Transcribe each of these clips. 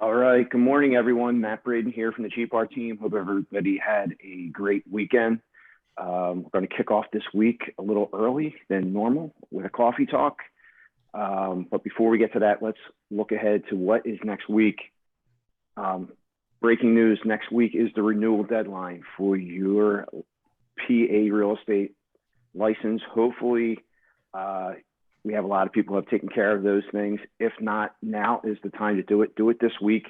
All right. Good morning, everyone. Matt Braden here from the GPAR team. Hope everybody had a great weekend. We're going to kick off this week a little early than normal with a coffee talk. But before we get to that, let's look ahead to what is next week. Breaking news, next week is the renewal deadline for your PA real estate license. Hopefully, we have a lot of people who have taken care of those things. If not, now is the time to do it. Do it this week.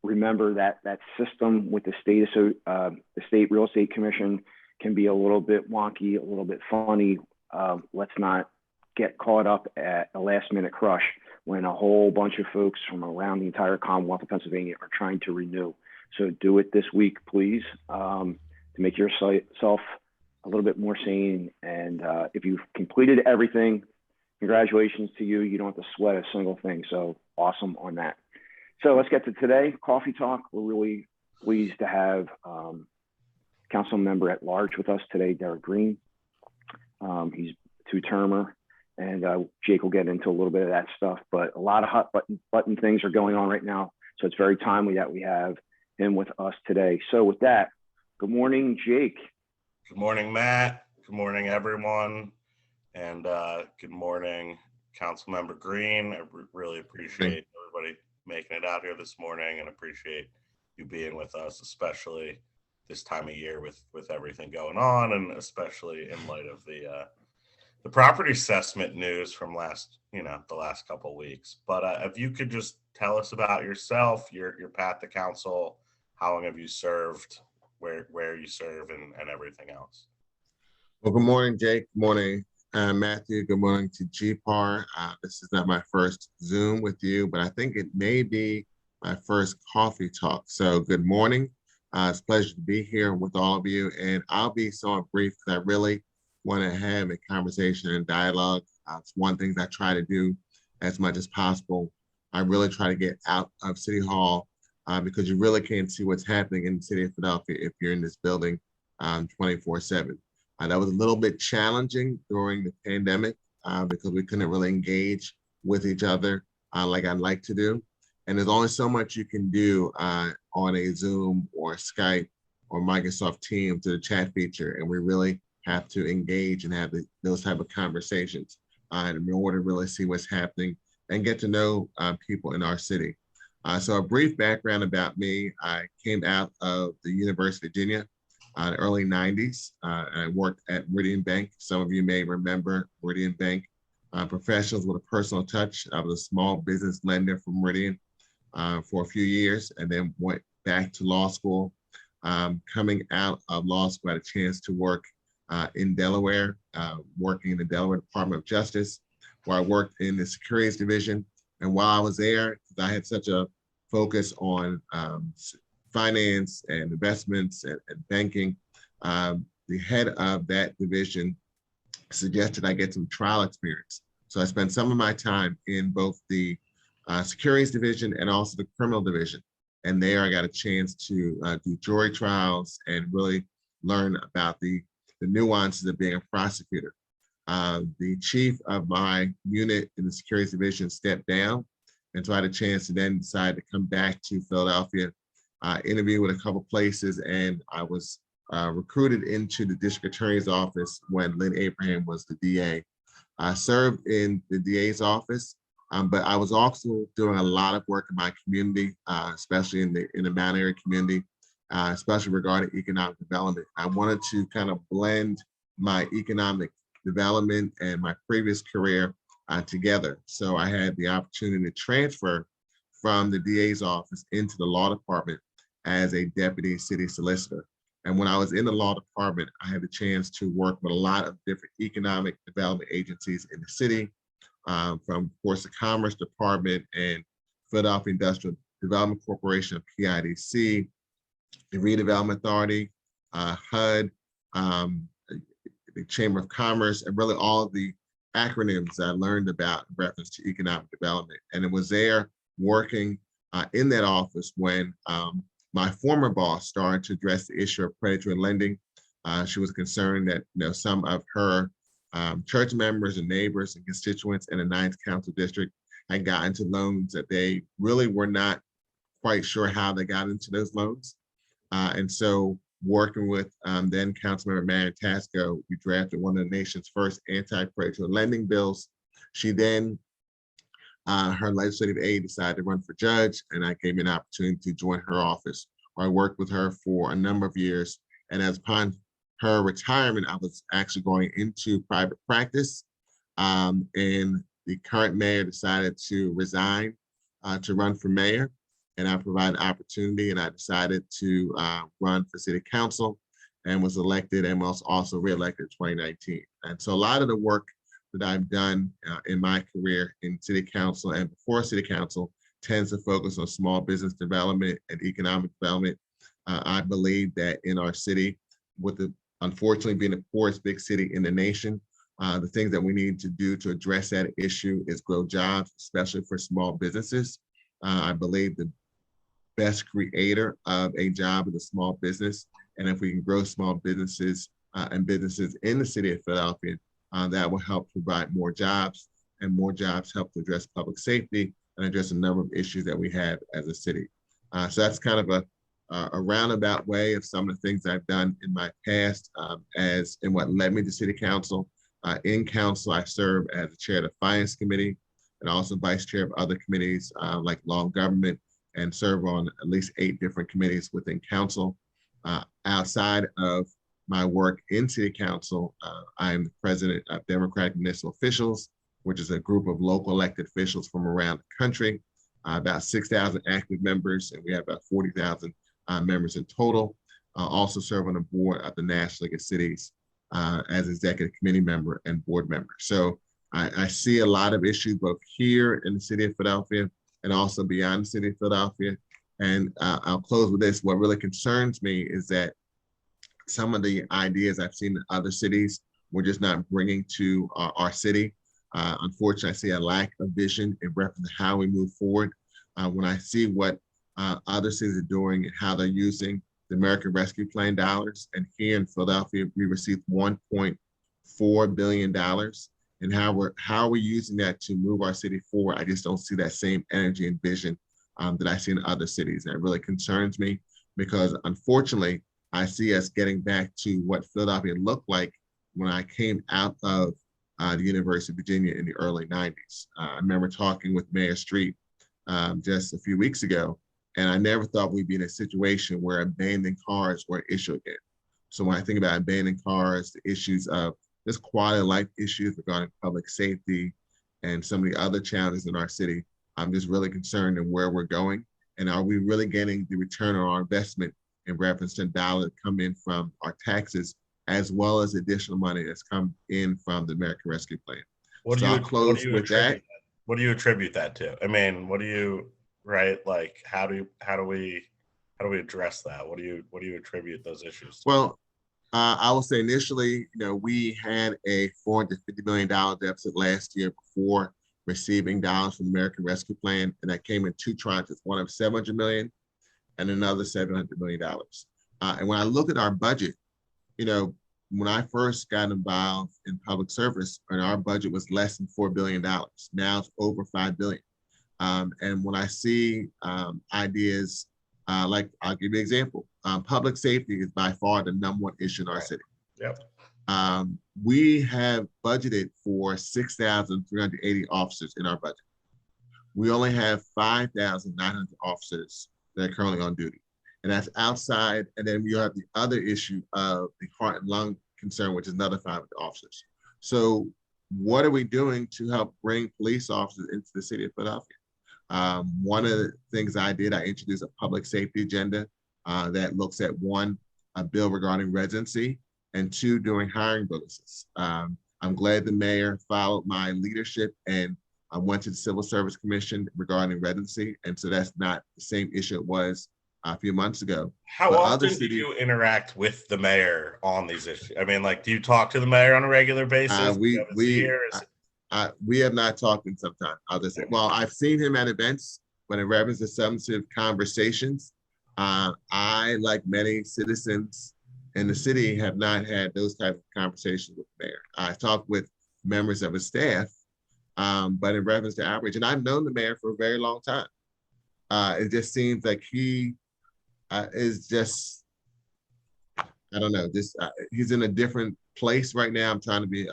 Remember that system with the state real estate commission can be a little bit wonky, a little bit funny. Let's not get caught up at a last minute crush when a whole bunch of folks from around the entire Commonwealth of Pennsylvania are trying to renew. So do it this week, please, to make yourself a little bit more sane. And if you've completed everything, congratulations to you. You don't have to sweat a single thing. So awesome on that. So let's get to today, coffee talk. We're really pleased to have Councilmember-at-Large with us today, Derek Green. He's two-termer, and Jake will get into a little bit of that stuff, but a lot of hot button things are going on right now. So it's very timely that we have him with us today. So with that, good morning, Jake. Good morning, Matt. Good morning, everyone. And good morning, Councilmember Green. I really appreciate everybody making it out here this morning and appreciate you being with us, especially this time of year with everything going on, and especially in light of the property assessment news from the last couple of weeks. But if you could just tell us about yourself, your path to council, how long have you served, where you serve, and everything else. Well, good morning, Jake. Good morning, Matthew. Good morning to GPAR. This is not my first Zoom with you, but I think it may be my first coffee talk. So good morning. It's a pleasure to be here with all of you. And I'll be somewhat brief because I really want to have a conversation and dialogue. It's one thing I try to do as much as possible. I really try to get out of City Hall because you really can't see what's happening in the city of Philadelphia if you're in this building 24/7. That was a little bit challenging during the pandemic because we couldn't really engage with each other like I'd like to do. And there's only so much you can do on a Zoom or Skype or Microsoft Teams to the chat feature. And we really have to engage and have those type of conversations in order to really see what's happening and get to know people in our city. So a brief background about me: I came out of the University of Virginia in the early 90s. I worked at Meridian Bank. Some of you may remember Meridian Bank. Professionals with a personal touch. I was a small business lender for Meridian for a few years, and then went back to law school. Coming out of law school, I had a chance to work in Delaware, working in the Delaware Department of Justice, where I worked in the Securities Division. And while I was there, I had such a focus on finance and investments and banking, the head of that division suggested I get some trial experience. So I spent some of my time in both the Securities Division and also the Criminal Division. And there I got a chance to do jury trials and really learn about the nuances of being a prosecutor. The chief of my unit in the Securities Division stepped down. And so I had a chance to then decide to come back to Philadelphia, interview with a couple places, and I was recruited into the district attorney's office when Lynn Abraham was the DA. I served in the DA's office, but I was also doing a lot of work in my community, especially in the Mount Airy community, especially regarding economic development. I wanted to kind of blend my economic development and my previous career together. So I had the opportunity to transfer from the DA's office into the law department as a deputy city solicitor. And when I was in the law department, I had the chance to work with a lot of different economic development agencies in the city, from, of course, the Commerce Department and Philadelphia Industrial Development Corporation, PIDC, the Redevelopment Authority, HUD, the Chamber of Commerce, and really all of the acronyms I learned about in reference to economic development. And it was there working in that office when my former boss started to address the issue of predatory lending. She was concerned that some of her church members and neighbors and constituents in the 9th Council District had gotten to loans that they really were not quite sure how they got into those loans. And so working with then Councilmember Marion Tasco, we drafted one of the nation's first anti-predatory lending bills. She then, her legislative aide decided to run for judge, and I gave me an opportunity to join her office, where I worked with her for a number of years. And as upon her retirement, I was actually going into private practice. And the current mayor decided to resign to run for mayor. And I provided an opportunity, and I decided to run for city council, and was elected and was also reelected in 2019. And so a lot of the work that I've done in my career in city council and before city council tends to focus on small business development and economic development. I believe that in our city, with the unfortunately being the poorest big city in the nation, the things that we need to do to address that issue is grow jobs, especially for small businesses. I believe the best creator of a job is a small business. And if we can grow small businesses and businesses in the city of Philadelphia, that will help provide more jobs, and more jobs help to address public safety and address a number of issues that we have as a city. So that's kind of a roundabout way of some of the things I've done in my past as in what led me to city council. In council, I serve as the chair of the finance committee and also vice chair of other committees like law and government, and serve on at least 8 different committees within council. Outside of my work in city council, I am the president of Democratic Municipal Officials, which is a group of local elected officials from around the country, about 6,000 active members, and we have about 40,000 members in total. Also serve on the board of the National League of Cities as executive committee member and board member. So I see a lot of issues both here in the city of Philadelphia and also beyond the city of Philadelphia. And I'll close with this. What really concerns me is that some of the ideas I've seen in other cities, we're just not bringing to our city. Unfortunately, I see a lack of vision in reference to how we move forward. When I see what other cities are doing and how they're using the American Rescue Plan dollars, and here in Philadelphia, we received $1.4 billion. And how are we using that to move our city forward? I just don't see that same energy and vision that I see in other cities. And it really concerns me because unfortunately, I see us getting back to what Philadelphia looked like when I came out of the University of Virginia in the early 90s. I remember talking with Mayor Street just a few weeks ago, and I never thought we'd be in a situation where abandoned cars were an issue again. So when I think about abandoned cars, the issues of this quality of life issues regarding public safety and some of the other challenges in our city, I'm just really concerned in where we're going. And are we really getting the return on our investment in reference to dollars that come in from our taxes, as well as additional money that's come in from the American Rescue Plan? What do you attribute that to? I mean, what do you, right? Like, how do we address that? What do you attribute those issues to? Well, I will say initially, we had a $450 million deficit last year before receiving dollars from the American Rescue Plan, and that came in 2 tranches, one of $700 million and another $700 million. And when I look at our budget, when I first got involved in public service, and our budget was less than $4 billion. Now it's over $5 billion. And when I see ideas, like I'll give you an example, public safety is by far the #1 issue in our city. Yep. We have budgeted for 6,380 officers in our budget. We only have 5,900 officers that are currently on duty. And that's outside. And then you have the other issue of the heart and lung concern, which is another 500 officers. So what are we doing to help bring police officers into the city of Philadelphia? One of the things I introduced a public safety agenda that looks at 1, a bill regarding residency, and 2, doing hiring bonuses. I'm glad the mayor followed my leadership and went to the Civil Service Commission regarding residency. And so that's not the same issue it was a few months ago. How often do you interact with the mayor on these issues? I mean, like, do you talk to the mayor on a regular basis? We have not talked in some time. I'll just say, well, I've seen him at events, but in reference to substantive conversations, I, like many citizens in the city, have not had those types of conversations with the mayor. I talked with members of his staff, but in reference to outreach, and I've known the mayor for a very long time. It just seems like he is just, I don't know, just he's in a different place right now. I'm trying to be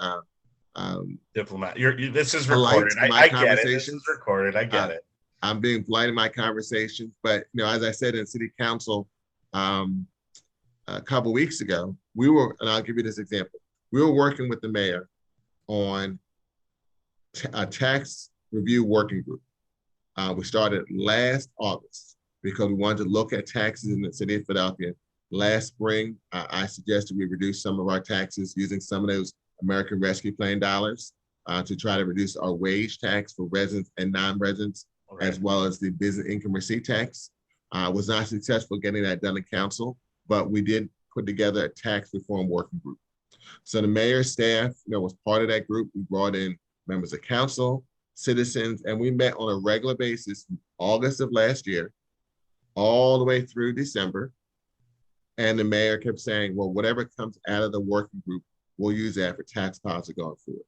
diplomat. This is polite recorded. in my I get it. This is conversations. recorded. I get it. I'm being polite in my conversations, but as I said in City Council a couple weeks ago, and I'll give you this example. We were working with the mayor on a tax review working group. We started last August because we wanted to look at taxes in the city of Philadelphia. Last spring, I suggested we reduce some of our taxes using some of those American Rescue Plan dollars to try to reduce our wage tax for residents and non-residents, as well as the business income receipt tax. Was not successful getting that done in council, but we did put together a tax reform working group. So the mayor's staff, was part of that group. We brought in members of council, citizens, and we met on a regular basis from August of last year, all the way through December. And the mayor kept saying, well, whatever comes out of the working group, we'll use that for tax policy going forward.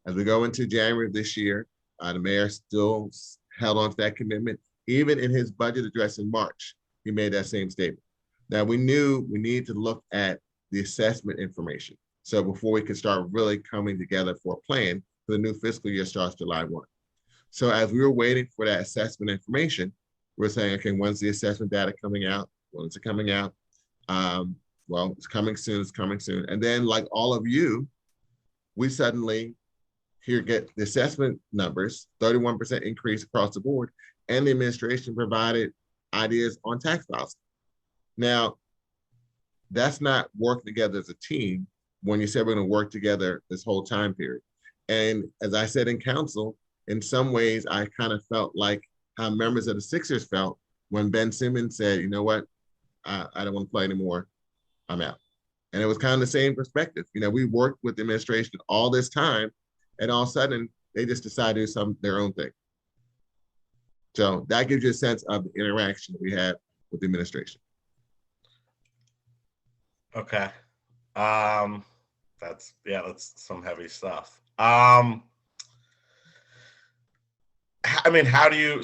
As we go into January of this year, the mayor still held on to that commitment. Even in his budget address in March, he made that same statement. Now, we knew we needed to look at the assessment information. So before we could start really coming together for a plan, for the new fiscal year starts July 1. So as we were waiting for that assessment information, we're saying, okay, when's the assessment data coming out? When is it coming out? Well, it's coming soon, it's coming soon. And then like all of you, we suddenly get the assessment numbers, 31% increase across the board, and the administration provided ideas on tax policy. Now, that's not working together as a team when you said we're going to work together this whole time period. And as I said in council, in some ways, I kind of felt like how members of the Sixers felt when Ben Simmons said, you know what, I don't want to play anymore, I'm out. And it was kind of the same perspective. We worked with the administration all this time, and all of a sudden, they just decided to do their own thing. So that gives you a sense of the interaction that we have with the administration. Okay. That's some heavy stuff. I mean, how do you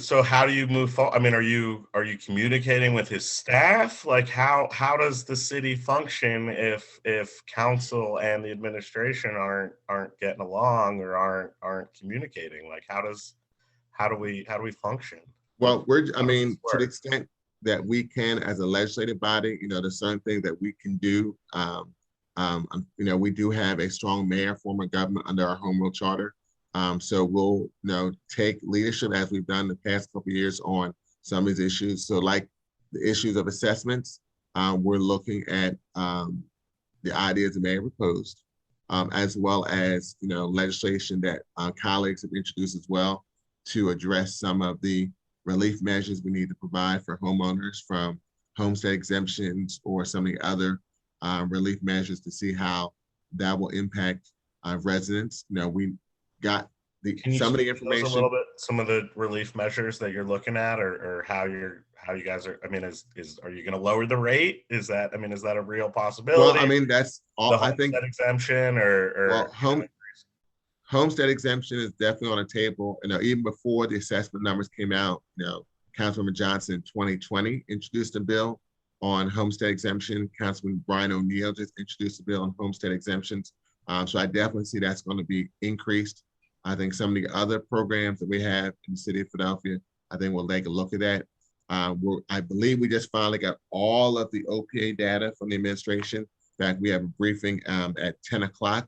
move forward? I mean, are you communicating with his staff? Like how does the city function if council and the administration aren't getting along or aren't communicating? Like how do we function? Well, to the extent that we can as a legislative body, there's certain things that we can do. We do have a strong mayor form of government under our home rule charter. So we'll take leadership as we've done the past couple of years on some of these issues. So like the issues of assessments, we're looking at the ideas the mayor proposed, as well as legislation that colleagues have introduced as well to address some of the relief measures we need to provide for homeowners, from homestead exemptions or some of the other relief measures, to see how that will impact residents. We got some of the information. A little bit, some of the relief measures that you're looking at, or how you guys are. I mean, are you going to lower the rate? Is that a real possibility? Well, that's all. I think exemption or homestead exemption is definitely on the table. Even before the assessment numbers came out, Councilmember Johnson in 2020 introduced a bill on homestead exemption. Councilman Brian O'Neill just introduced a bill on homestead exemptions. So I definitely see that's going to be increased. I think some of the other programs that we have in the city of Philadelphia, I think we'll take a look at that. I believe we just finally got all of the OPA data from the administration. In fact, we have a briefing at 9 o'clock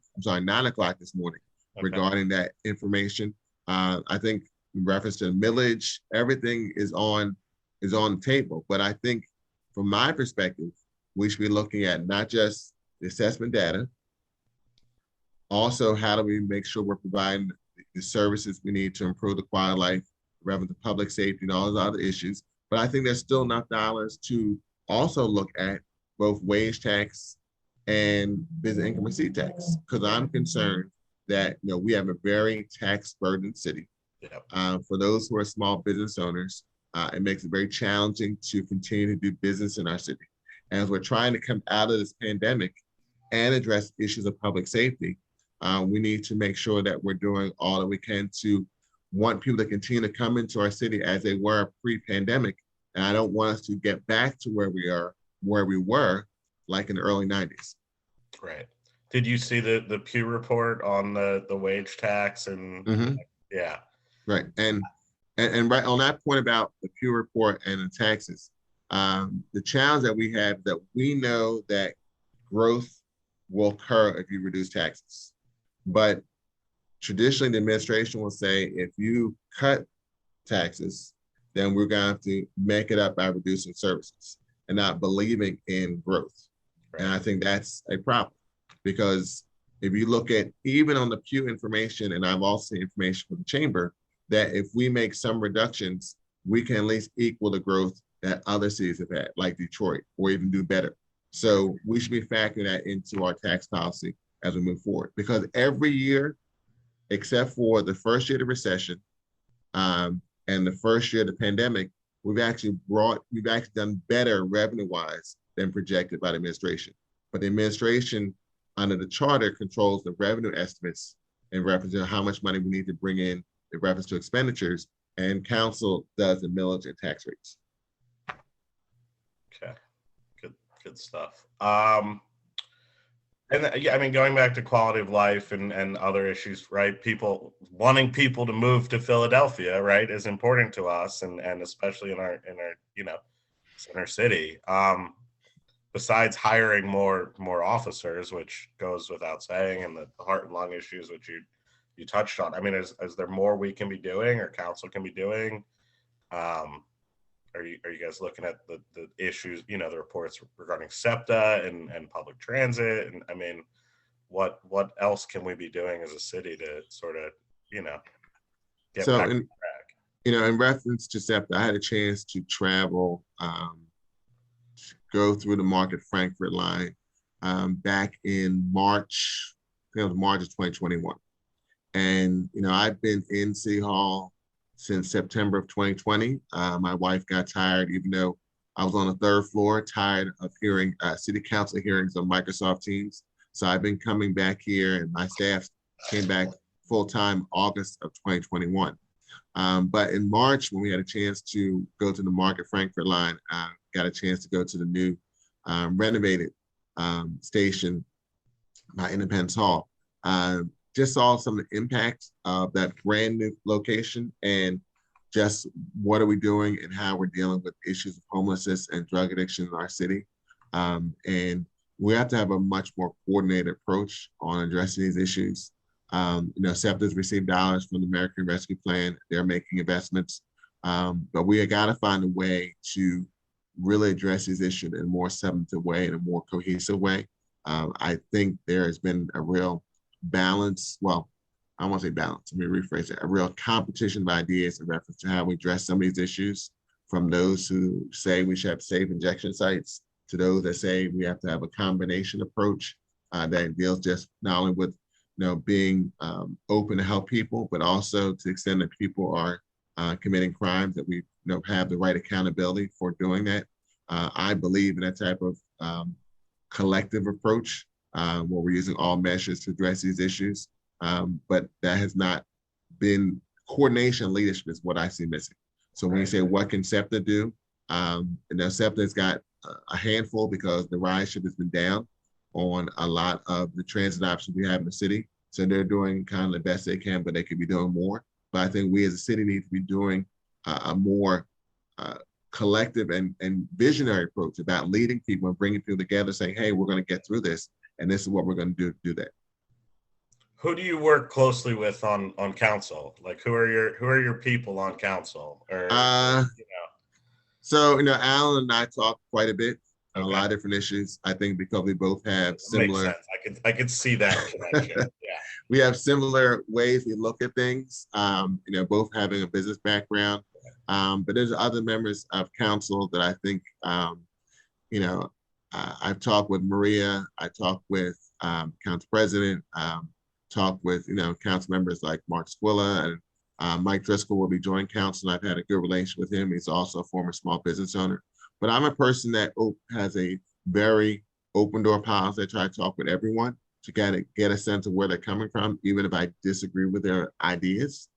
this morning regarding that information. I think in reference to the millage, everything is on the table. But I think from my perspective, we should be looking at not just the assessment data, also how do we make sure we're providing the services we need to improve the quality of life, relevant to public safety, and all those other issues. But I think there's still enough dollars to also look at both wage tax and business income receipt tax, because I'm concerned that we have a very tax burdened city. For those who are small business owners, it makes it very challenging to continue to do business in our city. And as we're trying to come out of this pandemic and address issues of public safety, we need to make sure that we're doing all that we can to want people to continue to come into our city as they were pre-pandemic. And I don't want us to get back to where we were like in the early 90s. Right. Did you see the Pew report on the wage tax and yeah. Right. And right on that point about the Pew report and the taxes, the challenge that we have that we know that growth will occur if you reduce taxes. But traditionally, the administration will say, if you cut taxes, then we're going to have to make it up by reducing services and not believing in growth. Right. And I think that's a problem, because if you look at even on the Pew information, and I've also seen information from the chamber, that if we make some reductions, we can at least equal the growth that other cities have had, like Detroit, or even do better. So we should be factoring that into our tax policy as we move forward, because every year, except for the first year of the recession and the first year of the pandemic, we've actually done better revenue-wise than projected by the administration. But the administration, under the charter, controls the revenue estimates in reference to how much money we need to bring in reference to expenditures, and council does the millage and tax rates. Okay, good stuff. And yeah, I mean, going back to quality of life and other issues, right? Wanting people to move to Philadelphia, right, is important to us, and especially in our center city. Besides hiring more officers, which goes without saying, and the heart and lung issues, which you touched on. I mean, is there more we can be doing, or council can be doing? Are you guys looking at the issues, the reports regarding SEPTA and public transit? And I mean, what else can we be doing as a city to sort of, get back on track? In reference to SEPTA, I had a chance to travel, go through the Market Frankfurt line back in March, I think it was March of 2021. And, I've been in City Hall since September of 2020. My wife got tired, even though I was on the third floor, tired of hearing city council hearings on Microsoft Teams. So I've been coming back here, and my staff came back full-time August of 2021. But in March, when we had a chance to go to the Market Frankfurt line, got a chance to go to the new renovated station by Independence Hall. Just saw some of the impact of that brand new location, and just what are we doing and how we're dealing with issues of homelessness and drug addiction in our city. And we have to have a much more coordinated approach on addressing these issues. SEPTA's received dollars from the American Rescue Plan. They're making investments, but we got to find a way to really address these issues in a more substantive way, in a more cohesive way. I think there has been a real balance. Well, I won't say balance. Let me rephrase it. A real competition of ideas in reference to how we address some of these issues, from those who say we should have safe injection sites to those that say we have to have a combination approach that deals just not only with being open to help people, but also to the extent that people are committing crimes, that we have the right accountability for doing that. I believe in that type of collective approach where we're using all measures to address these issues. But that has not been coordination. Leadership is what I see missing. So when you say what can SEPTA do, SEPTA's got a handful, because the ridership has been down on a lot of the transit options we have in the city. So they're doing kind of the best they can, but they could be doing more. But I think we as a city need to be doing a more collective and visionary approach about leading people and bringing people together, saying, hey, we're going to get through this, and this is what we're going to do that. Who do you work closely with on council? Like, who are your people on council? Or So Alan and I talk quite a bit on a lot of different issues. I think because we both have similar. Makes sense. I could see that connection. Yeah. We have similar ways we look at things. Both having a business background. But there's other members of council that I think, I've talked with Maria. I talked with council president. Talked with council members like Mark Squilla, and Mike Driscoll will be joining council. I've had a good relationship with him. He's also a former small business owner. But I'm a person that has a very open door policy. I try to talk with everyone to get a sense of where they're coming from, even if I disagree with their ideas.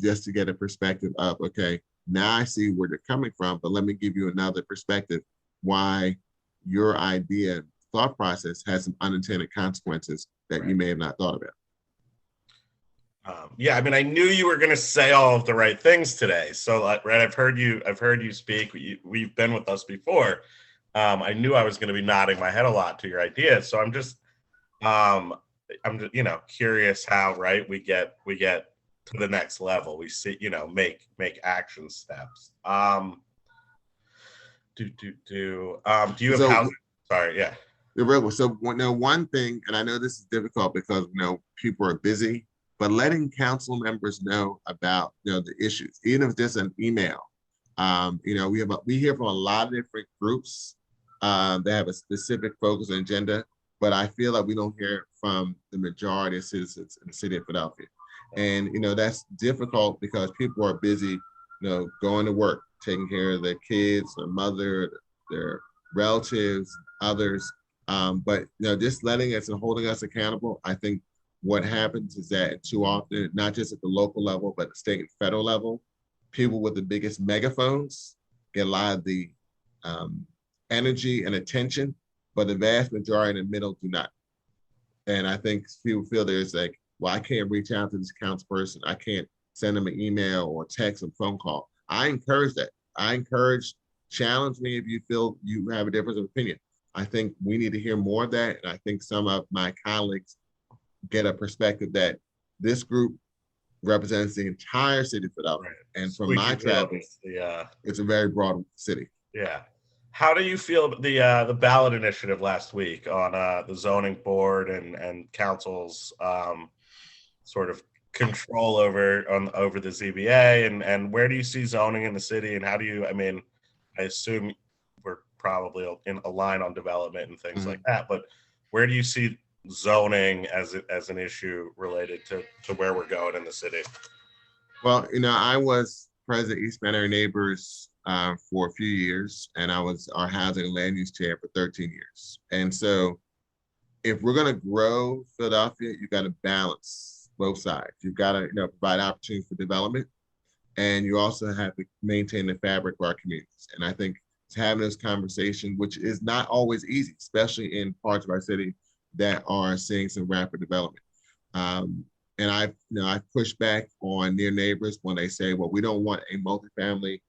just to get a perspective of, okay, now I see where they're coming from, but let me give you another perspective why your idea, thought process has some unintended consequences that you may have not thought about. Yeah, I mean, I knew you were going to say all of the right things today. So, right, I've heard you speak. We've been with us before. I knew I was going to be nodding my head a lot to your ideas. So I'm just, curious how, right, we get to the next level. We see, make action steps. Do you have housing? Sorry, yeah. So one thing, and I know this is difficult because people are busy, but letting council members know about the issues, even if it's just an email. We hear from a lot of different groups that have a specific focus and agenda, but I feel like we don't hear from the majority of citizens in the city of Philadelphia. And that's difficult because people are busy, going to work, taking care of their kids, their mother, their relatives, others. But just letting us and holding us accountable, I think what happens is that too often, not just at the local level, but the state and federal level, people with the biggest megaphones get a lot of the energy and attention, but the vast majority in the middle do not. And I think people feel there's like, well, I can't reach out to this council person. I can't send them an email or text or phone call. I encourage that. I encourage, challenge me if you feel you have a difference of opinion. I think we need to hear more of that. And I think some of my colleagues get a perspective that this group represents the entire city of Philadelphia. Right. And from my travels, it's a very broad city. Yeah. How do you feel the ballot initiative last week on the zoning board and council's sort of control over the ZBA, and where do you see zoning in the city, and how do you, I assume we're probably in a line on development and things like that, but where do you see zoning as an issue related to where we're going in the city? Well, I was president of East Bay Area Neighbors for a few years, and I was our housing and land use chair for 13 years. And so if we're going to grow Philadelphia, you've got to balance both sides. You've got to provide opportunities for development, and you also have to maintain the fabric of our communities. And I think it's having this conversation, which is not always easy, especially in parts of our city that are seeing some rapid development. And I've pushed back on near neighbors when they say, well, we don't want a multifamily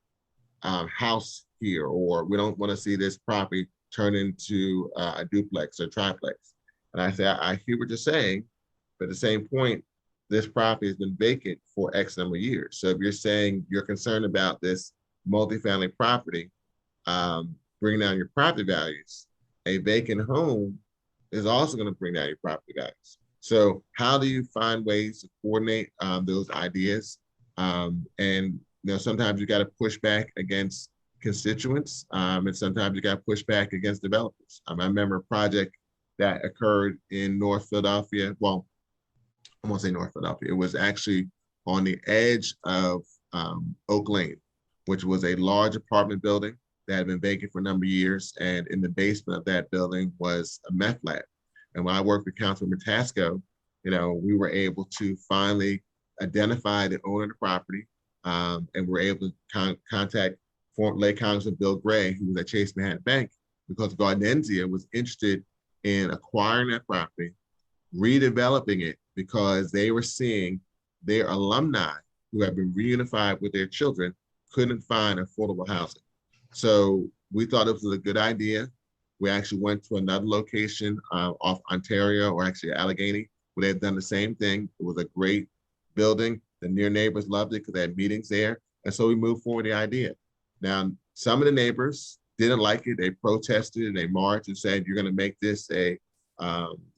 house here, or we don't want to see this property turn into a duplex or triplex. And I say, I hear what you're saying, but at the same point, this property has been vacant for X number of years. So if you're saying you're concerned about this multifamily property, bringing down your property values, a vacant home is also going to bring down your property values. So how do you find ways to coordinate those ideas? And sometimes you got to push back against constituents, and sometimes you got to push back against developers. I remember a project that occurred in North Philadelphia. Well, I won't say North Philadelphia. It was actually on the edge of Oak Lane, which was a large apartment building that had been vacant for a number of years. And in the basement of that building was a meth lab. And when I worked with Councilmember Tasco, we were able to finally identify the owner of the property, and we're able to contact former late Congressman Bill Gray, who was at Chase Manhattan Bank, because Gardenzia was interested in acquiring that property, redeveloping it, because they were seeing their alumni who have been reunified with their children couldn't find affordable housing. So we thought it was a good idea. We actually went to another location off Ontario, or actually Allegheny, where they've done the same thing. It was a great building. The near neighbors loved it because they had meetings there. And so we moved forward the idea. Now, some of the neighbors didn't like it. They protested and they marched and said, you're going to make this a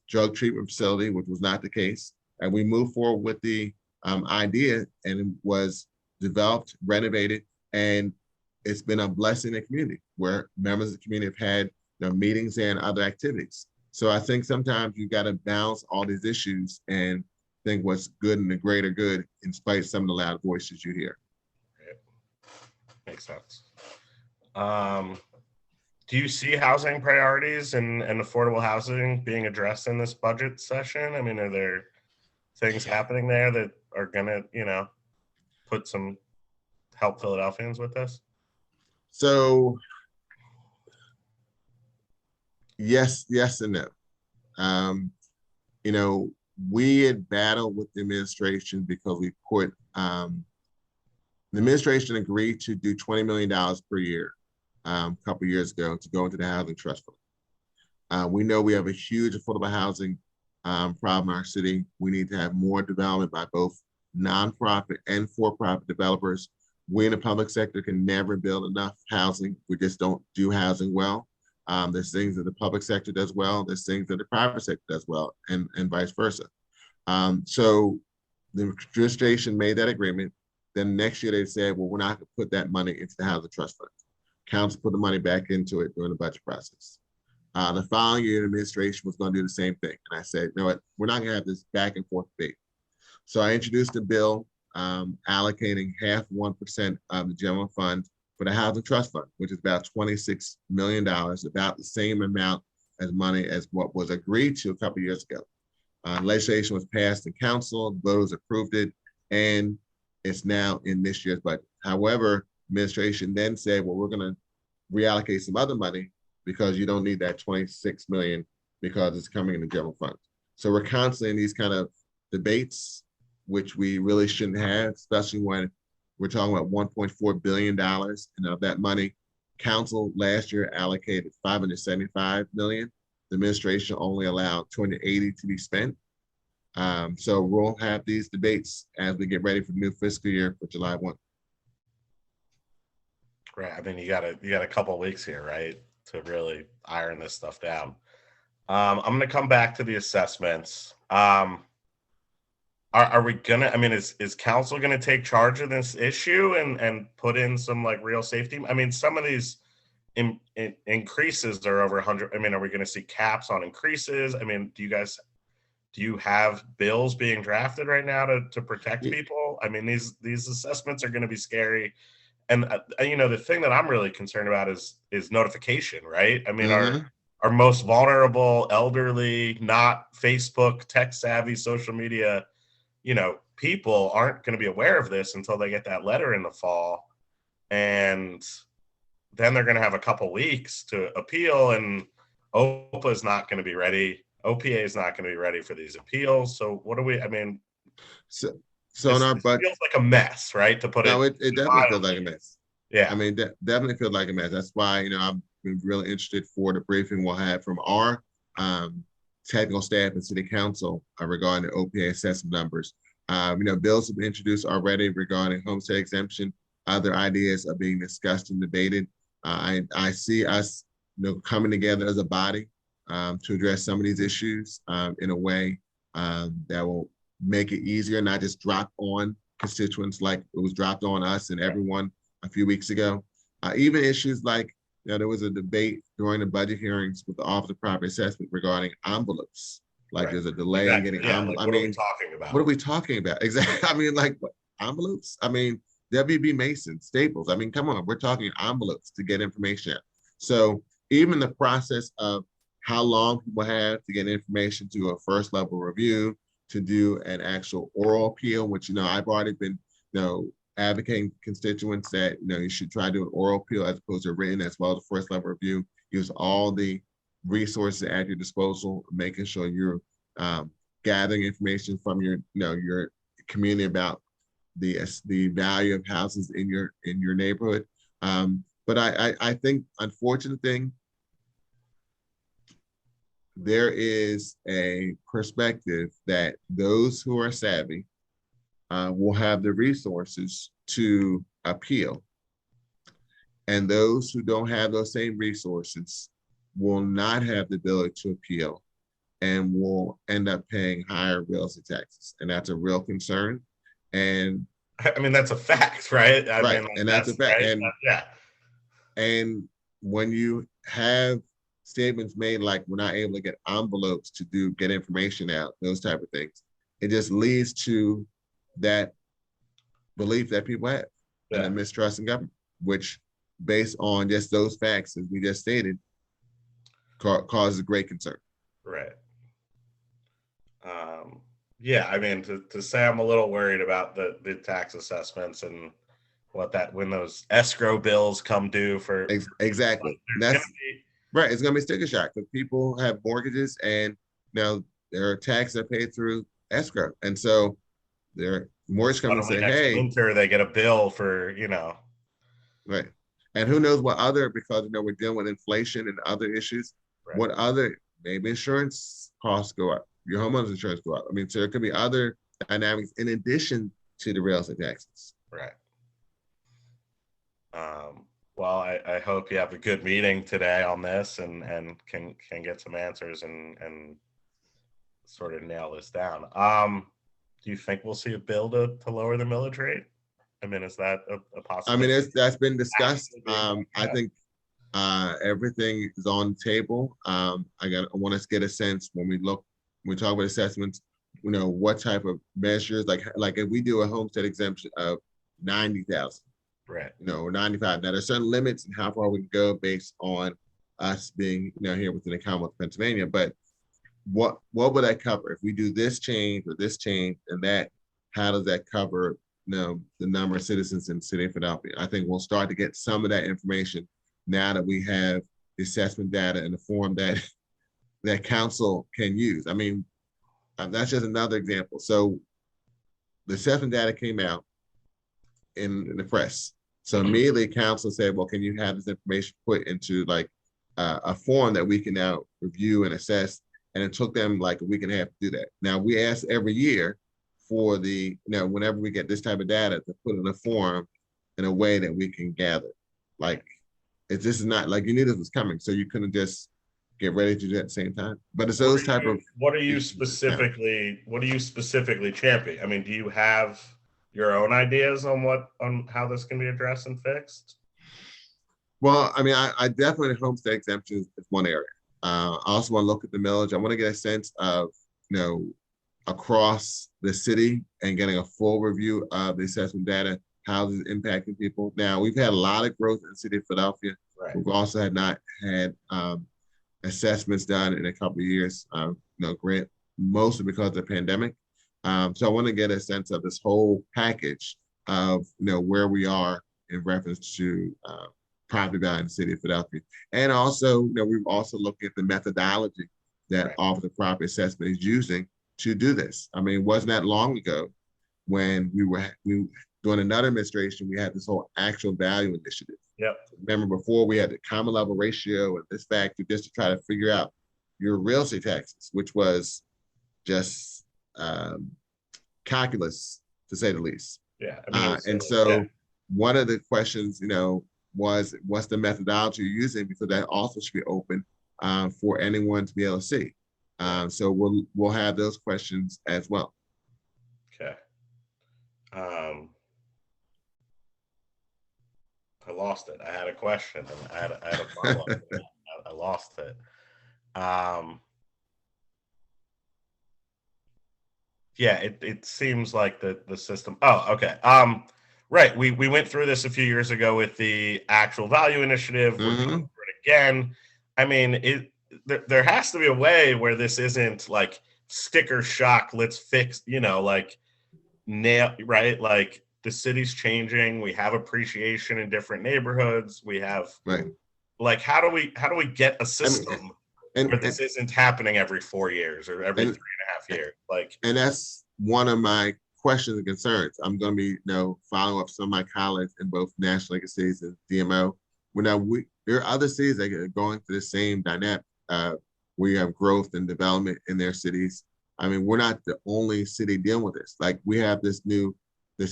drug treatment facility, which was not the case. And we moved forward with the idea, and it was developed, renovated, and it's been a blessing in the community where members of the community have had meetings and other activities. So I think sometimes you got to balance all these issues and think what's good in the greater good, in spite of some of the loud voices you hear. Makes sense. Do you see housing priorities and affordable housing being addressed in this budget session? Are there things happening there that are gonna, help Philadelphians with this? So yes and no. You know, we had battled with the administration because we put the administration agreed to do $20 million per year a couple of years ago to go into the housing trust fund. We know we have a huge affordable housing problem in our city. We need to have more development by both nonprofit and for-profit developers. We in the public sector can never build enough housing. We just don't do housing well. There's things that the public sector does well. There's things that the private sector does well, and vice versa. So the administration made that agreement. Then next year they said, well, we're not going to put that money into the housing trust fund. Council put the money back into it during the budget process. The following year, the administration was going to do the same thing. And I said, you know what, we're not going to have this back and forth debate. So I introduced a bill allocating 0.5% of the general fund for the housing trust fund, which is about $26 million, about the same amount as money as what was agreed to a couple of years ago. Legislation was passed in council, voters approved it, and it's now in this year's budget. However, administration then said, well, we're going to reallocate some other money because you don't need that 26 million because it's coming in the general fund. So we're constantly in these kind of debates, which we really shouldn't have, especially when we're talking about $1.4 billion, and of that money, council last year allocated $575 million. The administration only allowed 280 to be spent. So we'll have these debates as we get ready for the new fiscal year for July 1. Right. I mean, you got a couple of weeks here, right, to really iron this stuff down. I'm going to come back to the assessments. Are we gonna? I mean, is council going to take charge of this issue and put in some like real safety? I mean, some of these increases are over 100. I mean, are we going to see caps on increases? I mean, do you have bills being drafted right now to protect people? I mean, these assessments are going to be scary. And you know, the thing that I'm really concerned about is notification, right? I mean, our most vulnerable, elderly, not Facebook, tech savvy, social media, you know, people aren't going to be aware of this until they get that letter in the fall, and then they're going to have a couple weeks to appeal, and OPA is not going to be ready. OPA is not going to be ready for these appeals. So what do we? I mean, so in our budget, feels like a mess, right? To put no, it definitely feels like a mess. Yeah, I mean, definitely feels like a mess. That's why, you know, I've been really interested for the briefing we'll have from our technical staff and city council regarding the OPA assessment numbers. You know, bills have been introduced already regarding homestead exemption. Other ideas are being discussed and debated. I see us, you know, coming together as a body to address some of these issues in a way that will make it easier, not just drop on constituents like it was dropped on us and everyone a few weeks ago. Even issues like, you know, there was a debate during the budget hearings with the Office of Property Assessment regarding envelopes. Like there's a delay in getting envelopes. Like, what are we talking about? What are we talking about? Exactly. I mean, like what, envelopes? I mean, WB Mason, Staples. I mean, come on, we're talking envelopes to get information out. So even the process of how long people have to get information to a first level review, to do an actual oral appeal, which, you know, I've already been, you know, advocating constituents that, you know, you should try to do an oral appeal as opposed to written, as well as a first level review. Use all the resources at your disposal, making sure you're gathering information from your, you know, your community about the value of houses in your neighborhood. But I think unfortunate thing, there is a perspective that those who are savvy will have the resources to appeal. And those who don't have those same resources will not have the ability to appeal and will end up paying higher real estate taxes. And that's a real concern. And I mean, that's a fact, right? I mean, and that's a fact. Right? And yeah. And when you have statements made like we're not able to get envelopes to get information out, those type of things, it just leads to that belief that people have and a mistrust in government, which based on just those facts, as we just stated, causes great concern. Right. Yeah, I mean, to say I'm a little worried about the tax assessments and when those escrow bills come due for Exactly. there's That's gonna be, right. It's gonna be sticker shock because people have mortgages and now their taxes are paid through escrow, and so their mortgage company suddenly say, next "Hey, winter they get a bill for right," and who knows what other, because we're dealing with inflation and other issues. right, What other, maybe insurance costs go up, your homeowner's insurance go up. I mean, so there could be other dynamics in addition to the real estate taxes. right. Well, I hope you have a good meeting today on this and can get some answers and sort of nail this down. Do you think we'll see a bill to lower the millage rate? I mean, is that a I mean, possibility? that's been discussed. I think everything is on the table. I want us to get a sense when we talk about assessments, what type of measures, like if we do a homestead exemption of 90,000, Right. or 95. Now there's certain limits and how far we can go based on us being, here within the Commonwealth of Pennsylvania. But what would that cover if we do this change or this change and that? How does that cover, the number of citizens in the city of Philadelphia? I think we'll start to get some of that information now that we have the assessment data in the form that that council can use. I mean, that's just another example. So the assessment data came out in the press. So immediately council said, well, can you have this information put into like a form that we can now review and assess? And it took them like a week and a half to do that. Now we ask every year for whenever we get this type of data to put in a form in a way that we can gather. Like, this is not like you knew this was coming, so you couldn't just get ready to do it at the same time. But it's those type of. What are you specifically championing? I mean, do you have your own ideas on how this can be addressed and fixed? Well, I mean, I definitely homestead exemptions is one area. I also want to look at the millage. I want to get a sense of, across the city and getting a full review of the assessment data, how this is impacting people. Now, we've had a lot of growth in the city of Philadelphia. Right. We've also not had assessments done in a couple of years, mostly because of the pandemic. So I want to get a sense of this whole package of, where we are in reference to property value in the city of Philadelphia. And also, we've also looked at the methodology that Office of Property Assessment is using to do this. I mean, it wasn't that long ago when we during another administration, we had this whole actual value initiative. Yep. Remember before we had the common level ratio and this factor just to try to figure out your real estate taxes, which was just calculus to say the least. Yeah. One of the questions, was what's the methodology you're using, because that also should be open for anyone to be able to see. So we'll have those questions as well. Okay. I lost it. I had a question and I had a follow-up. I lost it. Yeah, it seems like the system. Oh, okay. Right. We went through this a few years ago with the actual value initiative. We're going through it again. I mean, there has to be a way where this isn't like sticker shock. Let's fix, right? Like the city's changing. We have appreciation in different neighborhoods. We have like, how do we get a system where this isn't happening every 4 years or every 3.5 years? Like, and that's one of my questions and concerns. I'm going to be, following up some of my colleagues in both national legal cities and DMO. There are other cities that are going through the same dynamic. We have growth and development in their cities. I mean, we're not the only city dealing with this. Like, we have this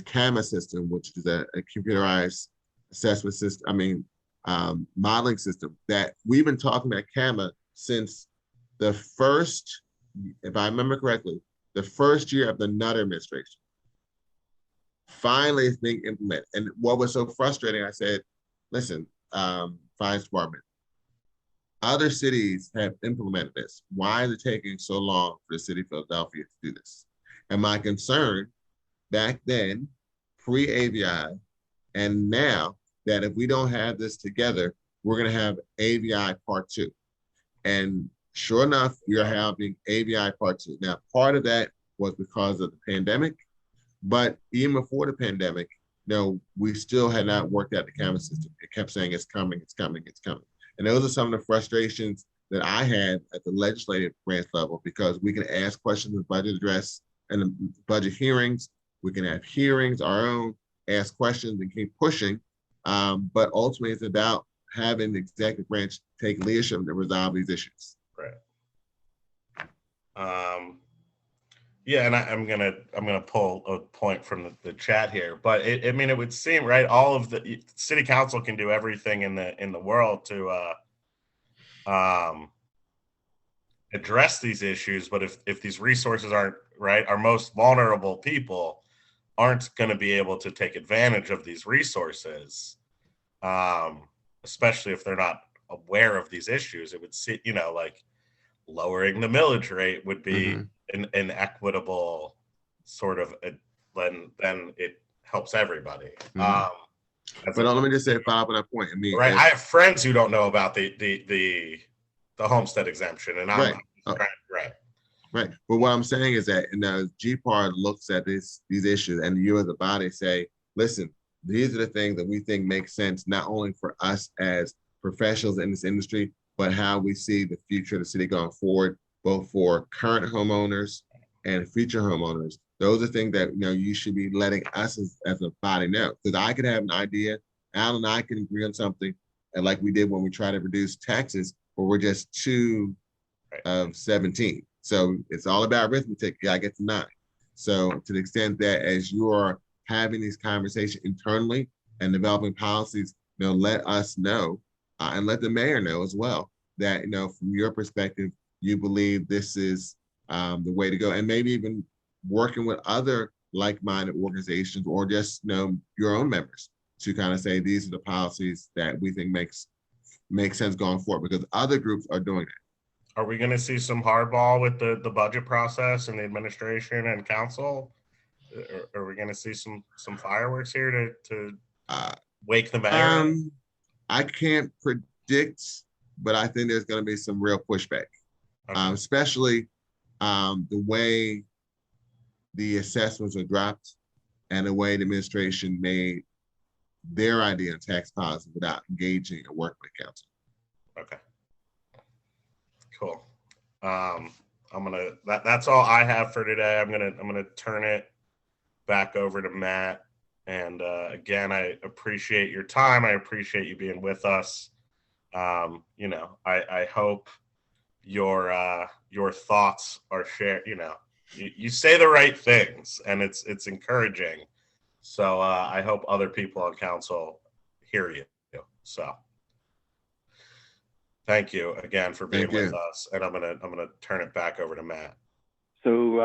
CAMA system, which is a computerized assessment system. Modeling system that we've been talking about CAMA since the first, if I remember correctly, the first year of the Nutter administration. Finally, it's being implemented. And what was so frustrating, I said, listen, Finance Department, other cities have implemented this. Why is it taking so long for the city of Philadelphia to do this? And my concern back then, pre-AVI, and now that if we don't have this together, we're going to have AVI Part 2. And sure enough, we are having AVI Part 2. Now, part of that was because of the pandemic. But even before the pandemic, we still had not worked out the camera system. It kept saying it's coming, it's coming, it's coming. And those are some of the frustrations that I had at the legislative branch level, because we can ask questions in budget address and the budget hearings. We can have hearings, our own, ask questions and keep pushing. But ultimately, it's about having the executive branch take leadership to resolve these issues. Right. Yeah, and I'm gonna pull a point from the chat here, but it would seem, right, all of the city council can do everything in the world to address these issues, but if these resources aren't right, our most vulnerable people aren't going to be able to take advantage of these resources, especially if they're not aware of these issues. It would see, like lowering the millage rate would be an equitable sort of, then it helps everybody. But let me just say, follow up on that point. Right, I have friends who don't know about the homestead exemption, and I'm right. But what I'm saying is that GPAR looks at these issues, and you as a body say, listen, these are the things that we think make sense, not only for us as professionals in this industry, but how we see the future of the city going forward, both for current homeowners and future homeowners. Those are things that you should be letting us as a body know. Because I could have an idea, Al and I can agree on something, and like we did when we tried to reduce taxes, but we're just 2 of 17. So it's all about arithmetic. I get to 9. So to the extent that as you are having these conversations internally and developing policies, let us know and let the mayor know as well that, from your perspective, you believe this is the way to go, and maybe even working with other like-minded organizations or just, your own members to kind of say, these are the policies that we think makes sense going forward, because other groups are doing it. Are we going to see some hardball with the budget process and the administration and council? Are we going to see some fireworks here to wake the mayor? I can't predict, but I think there's going to be some real pushback, especially the way the assessments are dropped and the way the administration made their idea on tax policy without engaging a work with council. Okay. Cool. That's all I have for today. I'm gonna turn it back over to Matt. And again, I appreciate your time. I appreciate you being with us. I hope your thoughts are shared. You say the right things, and it's encouraging. So I hope other people on council hear you. So thank you again for being with us. And I'm gonna turn it back over to Matt. So